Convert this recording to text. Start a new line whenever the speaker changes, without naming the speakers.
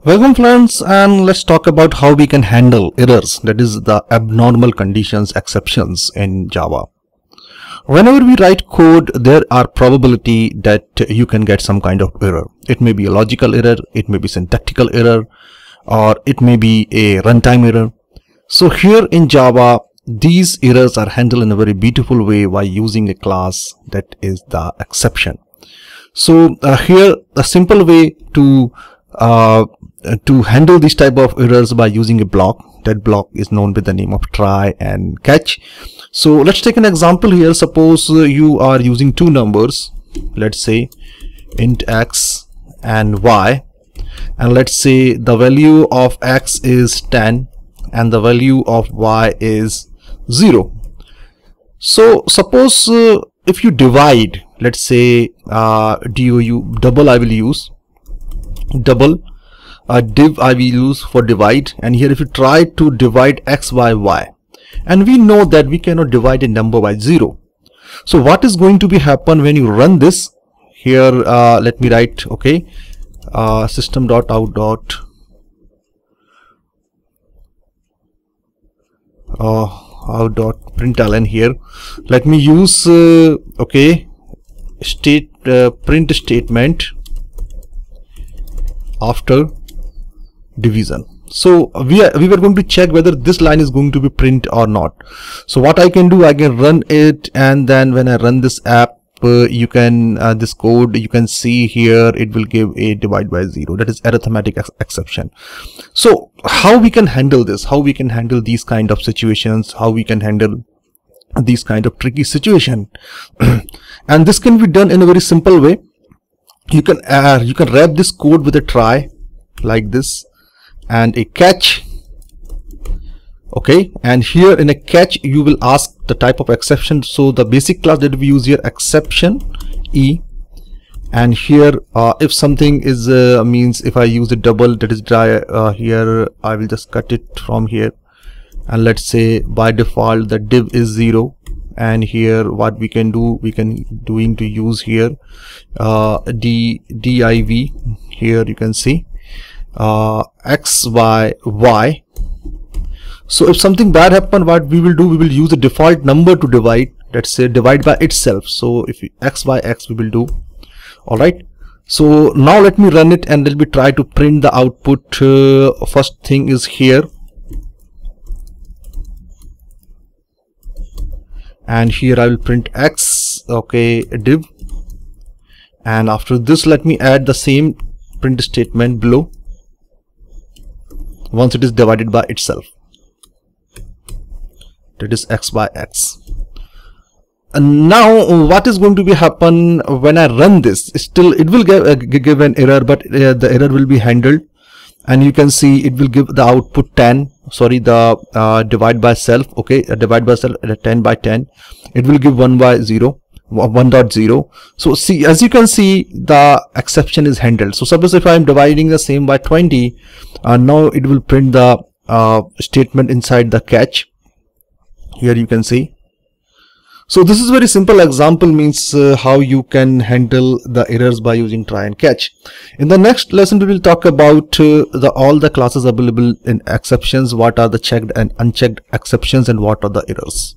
Welcome friends, and let's talk about how we can handle errors, that is the abnormal conditions, exceptions in Java. Whenever we write code, there are probability that you can get some kind of error. It may be a logical error, it may be syntactical error, or it may be a runtime error. So here in Java, these errors are handled in a very beautiful way by using a class that is the exception. So here a simple way to handle this type of errors by using a block. That block is known with the name of try and catch. So let's take an example here. Suppose you are using two numbers, let's say int x and y, and let's say the value of x is 10 and the value of y is 0. So suppose if you divide, let's say double, I will use double, div I will use for divide, and here if you try to divide x by y, and we know that we cannot divide a number by 0. So what is going to be happen when you run this? Here let me write, okay, system.out.println here. Let me use okay, print statement after division. So we were going to check whether this line is going to be print or not. So what I can do, I can run it, and then when I run this app, you can this code, you can see here it will give a divide by 0. That is arithmetic exception. So how we can handle this, how we can handle these kind of situations, how we can handle these kind of tricky situation and this can be done in a very simple way. You can wrap this code with a try like this and a catch, okay, and here in a catch you will ask the type of exception. So the basic class that we use here, exception e, and here if something is means if I use a double, that is try, here I will just cut it from here, and let's say by default the div is 0, and here what we can do, we can use here div, here you can see x by y. So if something bad happen, what we will do, we will use the default number to divide, let's say divide by itself. So if x by x we will do. Alright, so now let me run it and let me try to print the output. First thing is here, and here I will print x, okay, div, and after this let me add the same print statement below once it is divided by itself, that is x by x. And now what is going to be happen when I run this? Still it will give an error, but the error will be handled, and you can see it will give the output 10, sorry, the divide by self, okay, divide by self 10 by 10, it will give 1 by 0, 1.0. So see, as you can see, the exception is handled. So suppose if I am dividing the same by 20, now it will print the statement inside the catch. Here you can see. So this is very simple example, means how you can handle the errors by using try and catch. In the next lesson we will talk about all the classes available in exceptions, what are the checked and unchecked exceptions, and what are the errors.